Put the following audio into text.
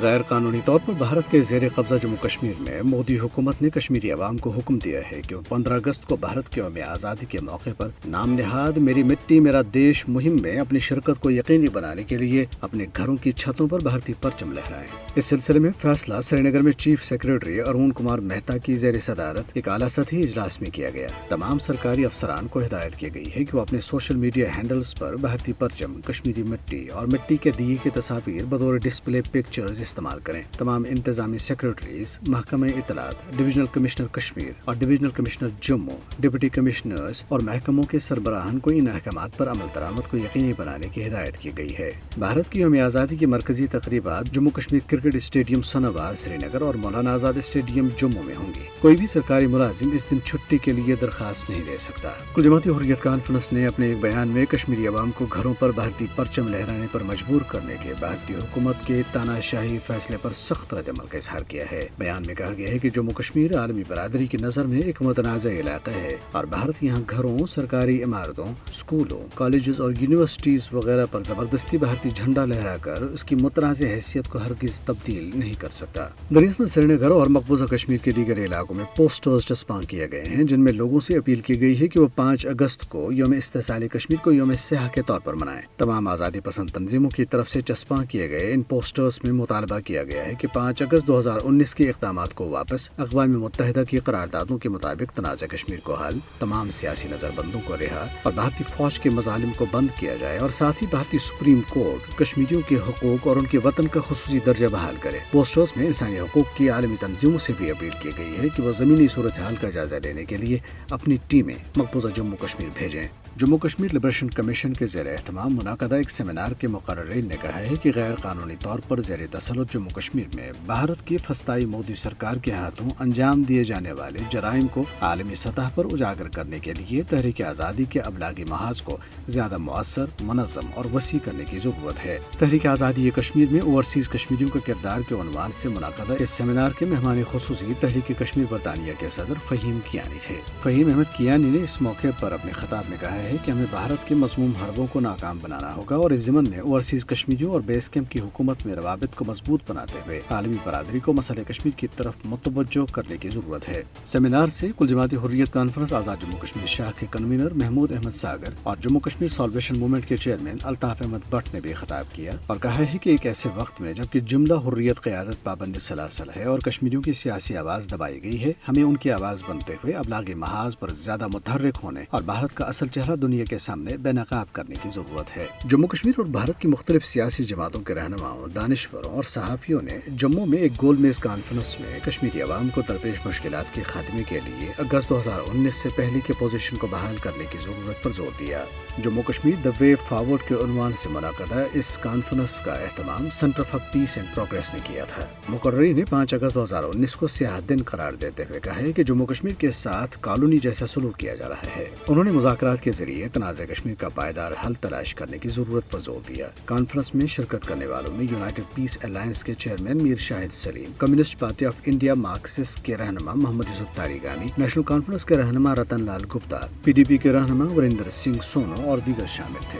غیر قانونی طور پر بھارت کے زیر قبضہ جموں کشمیر میں مودی حکومت نے کشمیری عوام کو حکم دیا ہے کہ وہ 15 اگست کو بھارت کے یوم آزادی کے موقع پر نام نہاد میری مٹی میرا دیش مہم میں اپنی شرکت کو یقینی بنانے کے لیے اپنے گھروں کی چھتوں پر بھارتی پرچم لہرائیں۔ اس سلسلے میں فیصلہ سری نگر میں چیف سیکریٹری ارون کمار مہتا کی زیر صدارت ایک اعلیٰ سطحی اجلاس میں کیا گیا۔ تمام سرکاری افسران کو ہدایت کی گئی ہے کہ وہ اپنے سوشل میڈیا ہینڈلز پر بھارتی پرچم، کشمیری مٹی اور مٹی کے دیے کی تصاویر بطور ڈسپلے پکچرز استعمال کریں۔ تمام انتظامی سیکریٹریز، محکمہ اطلاعات، ڈویژنل کمشنر کشمیر اور divisional commissioner Jammu, deputy commissioners اور محکموں کے سربراہان کو ان احکامات پر عمل درآمد کو یقینی بنانے کی ہدایت کی گئی ہے۔ بھارت کی یوم آزادی کی مرکزی تقریبات جموں کشمیر کرکٹ اسٹیڈیم سنوار سری نگر اور مولانا آزاد اسٹیڈیم جموں میں ہوں گی۔ کوئی بھی سرکاری ملازم اس دن چھٹی کے لیے درخواست نہیں دے سکتا۔ کل جماعتی حریت کانفرنس نے اپنے ایک بیان میں کشمیری عوام کو گھروں پر بھارتی پرچم لہرانے پر مجبور کرنے کے بھارتی حکومت کے تاناشاہی فیصلے پر سخت رد عمل کا اظہار کیا ہے۔ بیان میں کہا گیا ہے کہ جموں کشمیر عالمی برادری کی نظر میں ایک متنازع علاقہ ہے اور بھارت یہاں گھروں، سرکاری عمارتوں، اسکولوں، کالجز اور یونیورسٹیز وغیرہ پر زبردستی بھارتی جھنڈا لہرا کر اس کی متنازع حیثیت کو ہرگز تبدیل نہیں کر سکتا۔ دراصل سری نگر اور مقبوضہ کشمیر کے دیگر علاقوں میں پوسٹرز چسپاں کیے گئے ہیں جن میں لوگوں سے اپیل کی گئی ہے کہ وہ 5 اگست کو یوم استحصال کشمیر کو یوم سیاح کے طور پر منائیں۔ تمام آزادی پسند تنظیموں کی طرف سے چسپاں کیے گئے ان پوسٹرز میں مطالبہ کیا گیا ہے کہ 5 اگست 2019 کے اقدامات کو واپس، اقوام متحدہ کی قراردادوں کے مطابق تنازع کشمیر کو حل، تمام سیاسی نظر بندوں کو رہا اور بھارتی فوج کے مظالم کو بند کیا جائے، اور ساتھ ہی بھارتی سپریم کورٹ کشمیریوں کے حقوق اور ان کے وطن کا خصوصی درجہ بحال کرے۔ پوسٹرز میں انسانی حقوق کی عالمی تنظیموں سے بھی اپیل کی گئی ہے کہ وہ زمینی صورتحال کا جائزہ لینے کے لیے اپنی ٹیمیں مقبوضہ جموں کشمیر بھیجیں۔ جموں کشمیر لبریشن کمیشن کے زیر اہتمام منعقدہ ایک سیمینار کے مقررین نے کہا ہے کہ غیر قانونی طور پر زیر تسلط جموں کشمیر میں بھارت کی فسطائی مودی سرکار کے ہاتھوں انجام دیے جانے والے جرائم کو عالمی سطح پر اجاگر کرنے کے لیے تحریک آزادی کے ابلاغی محاذ کو زیادہ مؤثر، منظم اور وسیع کرنے کی ضرورت ہے۔ تحریک آزادی کشمیر میں اوورسیز کشمیریوں کا کردار کے عنوان سے منعقدہ اس سیمینار کے مہمان خصوصی تحریک کشمیر برطانیہ کے صدر فہیم کیانی تھے۔ فہیم احمد کیانی نے اس موقع پر اپنے خطاب میں کہا ہے کہ ہمیں بھارت کے مذموم حربوں کو ناکام بنانا ہوگا اور اس ضمن میں اوورسیز کشمیریوں اور بیس کیمپ کی حکومت میں روابط کو مضبوط بناتے ہوئے عالمی برادری کو مسئلہ کشمیر کی طرف متوجہ کرنے کی ضرورت ہے۔ سیمینار سے کل جماعتی حریت کانفرنس آزاد جموں کشمیر شاخ کے کنوینر محمود احمد ساگر اور جموں کشمیر سالویشن موومنٹ کے چیئرمین الطاف احمد بٹ نے بھی خطاب کیا اور کہا ہے کہ ایک ایسے وقت میں جبکہ جملہ حریت قیادت پابند سلاسل ہے اور کشمیریوں کی سیاسی آواز دبائی گئی ہے، ہمیں ان کی آواز بنتے ہوئے ابلاغی محاذ پر زیادہ متحرک ہونے اور بھارت کا اصل چہرہ دنیا کے سامنے بے نقاب کرنے کی ضرورت ہے۔ جموں کشمیر اور بھارت کی مختلف سیاسی جماعتوں کے رہنماؤں، دانشوروں اور صحافیوں نے جموں میں ایک گول میز کانفرنس میں کشمیری عوام کو درپیش مشکلات کے خاتمے کے لیے اگست 2019 سے پہلے کی پوزیشن کو بحال کرنے کی ضرورت پر زور دیا۔ جموں کشمیر دی وے فارورڈ کے عنوان سے منعقدہ اس کانفرنس کا اہتمام centre for piece and progress نے کیا تھا۔ مقررین نے 5 اگست 2019 کو سیاہ دن قرار دیتے ہوئے کہا ہے کہ جموں کشمیر کے ساتھ کالونی جیسا سلوک کیا جا رہا ہے۔ انہوں نے مذاکرات کے ذریعے تنازع کشمیر کا پائیدار حل تلاش کرنے کی ضرورت پر زور دیا۔ کانفرنس میں شرکت کرنے والوں میں یونائٹڈ پیس الائنس کے chairman Mir Shahid Salim, Communist Party of India Marxist کے رہنما محمد یوسف تاریگانی، نیشنل کانفرنس کے رہنما Ratan Lal Gupta, P D P کے رہنما وریندر سنگھ سونو اور دیگر شامل تھے۔